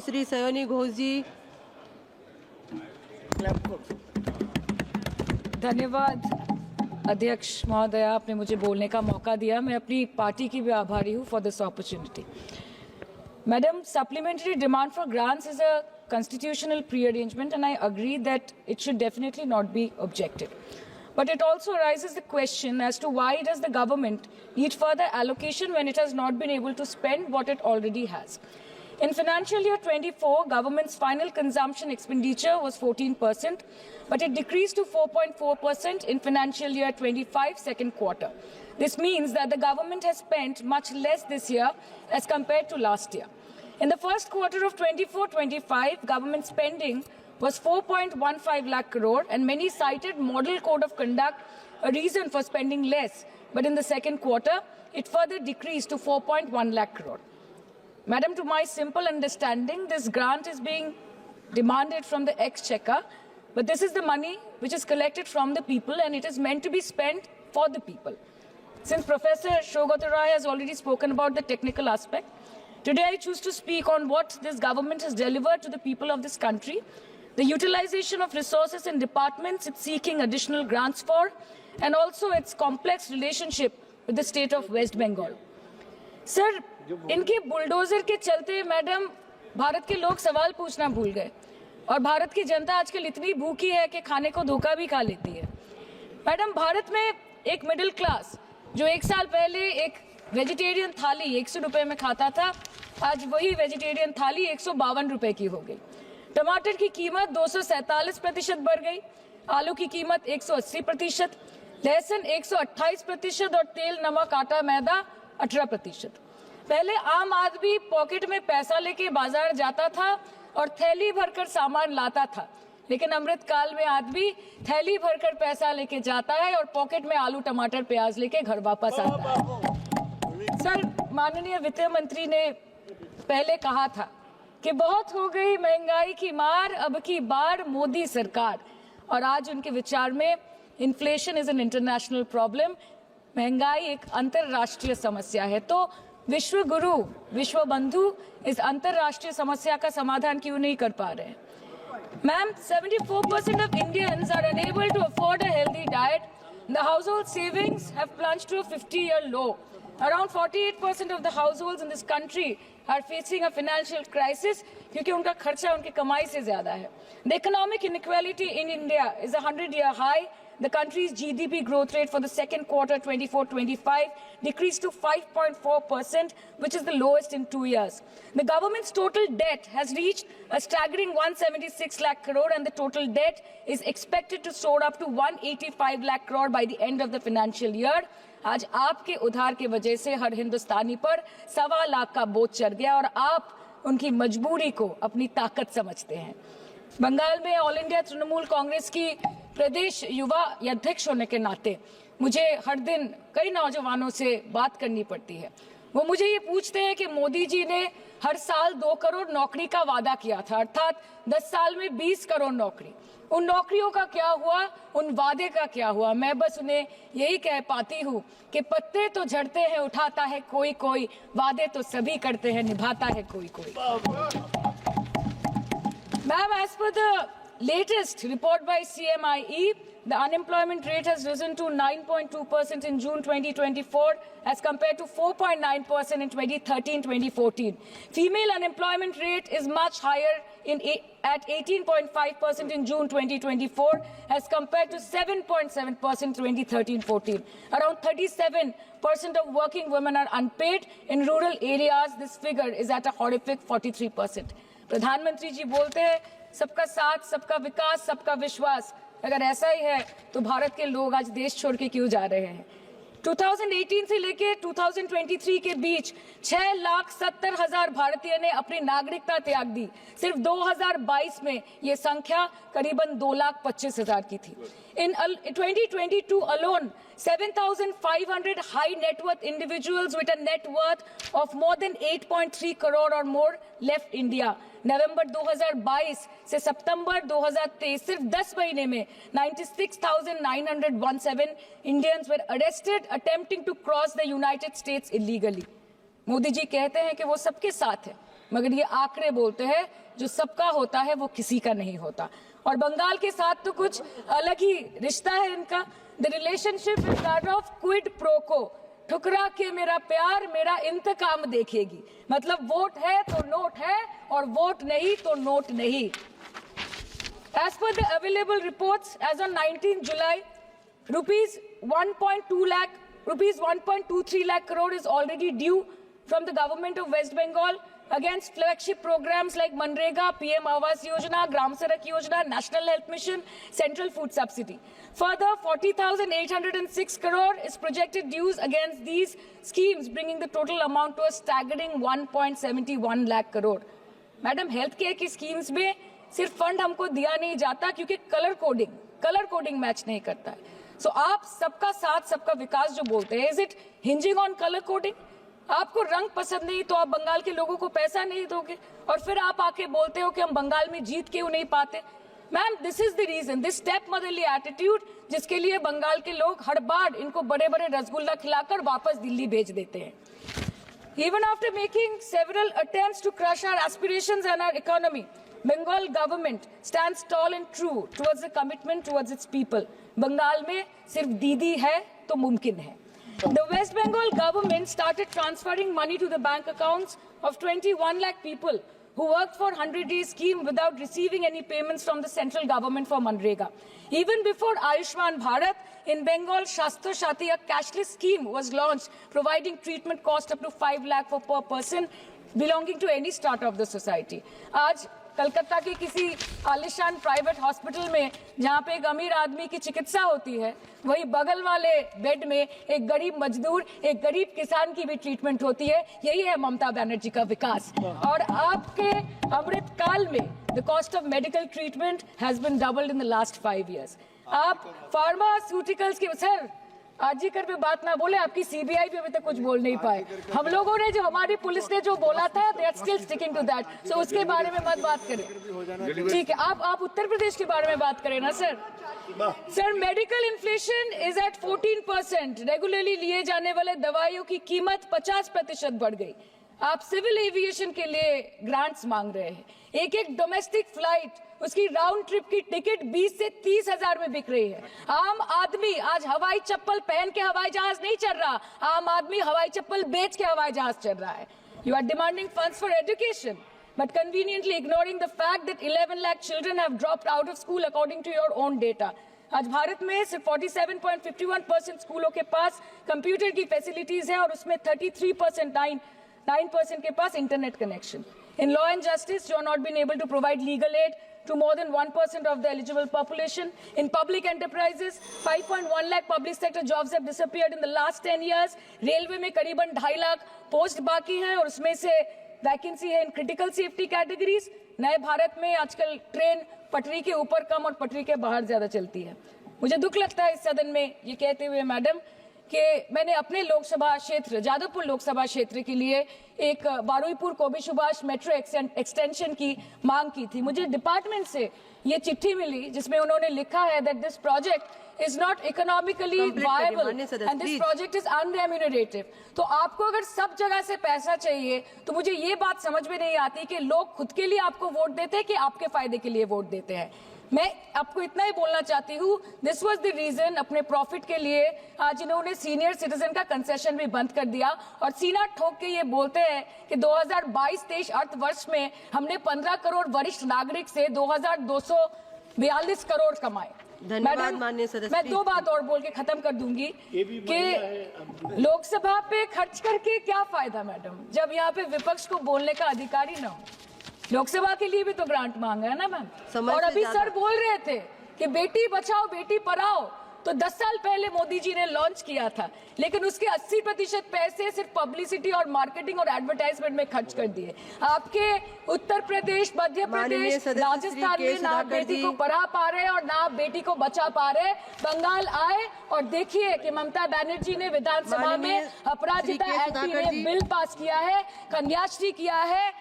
श्री सयोनी घोष जी। धन्यवाद अध्यक्ष महोदय, आपने मुझे बोलने का मौका दिया। मैं अपनी पार्टी की भी आभारी हूँ for this opportunity. Madam, supplementary demand for grants is a constitutional pre-arrangement and I agree that it should definitely not be objected. But it also raises the question as to why does the government need further allocation when it has not been able to spend what it already has. In financial year 24, government's final consumption expenditure was 14%, but it decreased to 4.4% in financial year 25 second quarter. This means that the government has spent much less this year as compared to last year. In the first quarter of 24-25, government spending was 4.15 lakh crore, and many cited model code of conduct a reason for spending less. But in the second quarter, it further decreased to 4.1 lakh crore. Madam, to my simple understanding, this grant is being demanded from the exchequer, but this is the money which is collected from the people and it is meant to be spent for the people. Since Professor Shogata Rai has already spoken about the technical aspect, today I choose to speak on what this government has delivered to the people of this country, the utilization of resources in departments it's seeking additional grants for, and also its complex relationship with the state of West Bengal. Sir, इनके bulldozer के चलते madam Bharat के लोग सवाल पूछना भूल गए और भारत की जनता आजकल इतनी भूखी है कि खाने को धोखा भी खा लेती है। मैडम, भारत में एक मिडिल क्लास जो एक साल पहले एक वेजिटेरियन थाली 100 रुपए में खाता था, आज वही वेजिटेरियन थाली 152 रुपए की हो गई। टमाटर की कीमत 247% बढ़ गई, आलू की कीमत 180%, लहसुन 128% और तेल, नमक, आटा, मैदा 18%। पहले आम आदमी पॉकेट में पैसा लेके बाजार जाता था और थैली भरकर सामान लाता था, लेकिन अमृत काल में आदमी थैली भरकर पैसा लेके जाता है और पॉकेट में आलू, टमाटर, प्याज लेके घर वापस आता है। सर, माननीय वित्त मंत्री ने पहले कहा था कि बहुत हो गई महंगाई की मार, अब की बार मोदी सरकार, और आज उनके विचार में inflation is an international problem, महंगाई एक अंतरराष्ट्रीय समस्या है। तो विश्व गुरु, विश्व बंधु इस अंतरराष्ट्रीय समस्या का समाधान क्यों नहीं कर पा रहे हैं? Ma'am, 74% of Indians are unable to afford a healthy diet. The household savings have plunged to a 50-year low. Around 48% of the households in this country are facing a financial crisis क्योंकि उनका खर्चा उनकी कमाई से ज्यादा है। The economic inequality in India is a 100-year high. The country's GDP growth rate for the second quarter 24-25 decreased to 5.4%, which is the lowest in 2 years. The government's total debt has reached a staggering 176 lakh crore, and the total debt is expected to soar up to 185 lakh crore by the end of the financial year. आज आपके उधार के वजह से हर हिंदुस्तानी पर 1.25 लाख का बोझ चढ़ गया और आप उनकी मजबूरी को अपनी ताकत समझते हैं। बंगाल में ऑल इंडिया तृणमूल कांग्रेस की प्रदेश युवा अध्यक्ष होने के नाते मुझे हर दिन कई नौजवानों से बात करनी पड़ती है। वो मुझे ये पूछते हैं कि मोदी जी ने हर साल 2 करोड़ नौकरी का वादा किया था, अर्थात 10 साल में 20 करोड़ नौकरी। उन नौकरियों का क्या हुआ, उन वादे का क्या हुआ? मैं बस उन्हें यही कह पाती हूँ कि पत्ते तो झड़ते हैं, उठाता है कोई कोई, वादे तो सभी करते हैं, निभाता है कोई कोई। Ma'am, as per the latest report by CMIE, the unemployment rate has risen to 9.2% in June 2024 as compared to 4.9% in 2013-2014. Female unemployment rate is much higher at 18.5% in June 2024 as compared to 7.7% in 2013-14. Around 37% of working women are unpaid. In rural areas, this figure is at a horrific 43%. प्रधानमंत्री जी बोलते हैं सबका साथ, सबका विकास, सबका विश्वास। अगर ऐसा ही है तो भारत के लोग आज देश छोड़ के क्यों जा रहे हैं? 2018 से लेके 2023 के बीच 6,70,000 भारतीय ने अपनी नागरिकता त्याग दी। सिर्फ 2022 में ये संख्या करीबन 2,25,000 की थी। In 2022 alone, 7,500 high net worth individuals with a net worth of more than 8.3 crore or more left India. नवंबर 2022 से सितंबर 2023 सिर्फ 10 महीने में 96,917 Indians were arrested attempting to cross the United States illegally. Modi ji कहते हैं कि वो सबके साथ है, मगर ये आंकड़े बोलते हैं जो सबका होता है वो किसी का नहीं होता। और बंगाल के साथ तो कुछ अलग ही रिश्ता है इनका। The relationship is that of quid pro को, ठुकरा के मेरा प्यार मेरा इंतकाम देखेगी। मतलब वोट है तो नोट है और वोट नहीं तो नोट नहीं। As per the available reports, as on 19 July, rupees 1.23 lakh crore is already due from the government of West Bengal against flagship programs like Manrega, PM Awas Yojana, Gram Sadak Yojana, National Health Mission, Central Food Subsidy. Further, 40,806 crore is projected dues against these schemes, bringing the total amount to a staggering 1.71 lakh crore. Madam, health care की schemes में सिर्फ fund हमको दिया नहीं जाता क्योंकि colour coding match नहीं करता है। सो आप सबका साथ सबका विकास जो बोलते हैं, is it hinging on colour coding? आपको रंग पसंद नहीं तो आप बंगाल के लोगों को पैसा नहीं दोगे और फिर आप आके बोलते हो कि हम बंगाल में जीत क्यों नहीं पाते। Ma'am, this is the reason, this step motherly attitude, जिसके लिए बंगाल के लोग हर बार इनको बड़े बड़े रसगुल्ला खिलाकर वापस दिल्ली भेज देते हैं। Even after making several attempts to crush our aspirations and our economy, Bengal government stands tall and true towards the commitment towards its people. Bengal में सिर्फ दीदी है तो मुमकिन है। The West Bengal government started transferring money to the bank accounts of 21 lakh people who worked for 100-day scheme without receiving any payments from the central government for Manrega. Even before Ayushman Bharat, in Bengal, Shastra Shati, a cashless scheme was launched, providing treatment cost up to 5 lakh for per person belonging to any strata of the society. आज कलकत्ता के किसी आलिशान private hospital में जहाँ पे एक अमीर आदमी की चिकित्सा होती है, वही बगल वाले बेड में एक गरीब मजदूर, एक गरीब किसान की भी ट्रीटमेंट होती है। यही है ममता बनर्जी का विकास। और आपके अमृत काल में the cost of medical treatment has been doubled in the last 5 years। आप फार्मास्यूटिकल्स के सर आरजीकर पे बात ना बोले, आपकी सीबीआई पे अभी तक कुछ बोल नहीं पाए। हम लोगों ने जो, हमारी पुलिस ने जो बोला था, they are still sticking to that. So उसके बारे में मत बात करें, ठीक है? आप उत्तर प्रदेश के बारे में बात करें ना sir. Sir, medical inflation is at 14%। Regularly लिए जाने वाले दवाइयों की कीमत 50% बढ़ गई। आप सिविल एविएशन के लिए ग्रांट्स मांग रहे हैं। एक एक डोमेस्टिक फ्लाइट, उसकी राउंड ट्रिप की टिकट 20 से 30 हजार में बिक रही है। आम आदमी आज हवाई चप्पल पहन के हवाई जहाज नहीं चल रहा, आम आदमी हवाई चप्पल बेच के हवाई जहाज चल रहा है। You are demanding funds for education but conveniently ignoring the fact that 11 lakh children have dropped out of school according to your own data. आज भारत में सिर्फ 47.51% स्कूलों के पास कंप्यूटर की फैसिलिटीज है और उसमें 9% के पास internet connection. In law and justice, you are not been able to provide legal aid to more than 1% of the eligible population. In public enterprises, 5.1 lakh public sector jobs have disappeared in the last 10 years. Railway में करीबन 2.5 lakh post बाकी हैं और उसमें से vacancy है in critical safety categories. नए भारत में आजकल ट्रेन पटरी के ऊपर कम और पटरी के बाहर ज्यादा चलती है। मुझे दुख लगता है इस सदन में ये कहते हुए मैडम कि मैंने अपने लोकसभा क्षेत्र जादवपुर लोकसभा क्षेत्र के लिए एक बारुईपुर कोबी सुभाष मेट्रो एक्सटेंशन की मांग की थी। मुझे डिपार्टमेंट से ये चिट्ठी मिली जिसमें उन्होंने लिखा है that this project is not economically viable and this project is unremunerative। तो आपको अगर सब जगह से पैसा चाहिए तो मुझे ये बात समझ में नहीं आती कि लोग खुद के लिए आपको वोट देते हैं कि आपके फायदे के लिए वोट देते हैं। मैं आपको इतना ही बोलना चाहती हूँ, दिस वाज द रीजन अपने प्रॉफिट के लिए आज इन्होंने सीनियर सिटीजन का कंसेशन भी बंद कर दिया और सीना ठोक के ये बोलते हैं कि 2022-23 अर्थवर्ष में हमने 15 करोड़ वरिष्ठ नागरिक से 2242 करोड़ कमाए। धन्यवाद माननीय सदस्य। मैं 2 बात और बोल के खत्म कर दूंगी कि लोकसभा पे खर्च करके क्या फायदा मैडम, जब यहाँ पे विपक्ष को बोलने का अधिकार ही ना हो। लोकसभा के लिए भी तो ग्रांट मांगा है ना मैम। और अभी सर बोल रहे थे कि बेटी बचाओ बेटी पढ़ाओ तो 10 साल पहले मोदी जी ने लॉन्च किया था, लेकिन उसके 80% पैसे सिर्फ पब्लिसिटी और मार्केटिंग और एडवर्टाइजमेंट में खर्च कर दिए। आपके उत्तर प्रदेश, मध्य प्रदेश, राजस्थान में ना बेटी को पढ़ा पा रहे और ना बेटी को बचा पा रहे। बंगाल आए और देखिए कि ममता बनर्जी ने विधानसभा में अपराजिता एक्ट में बिल पास किया है, कन्याश्री किया है।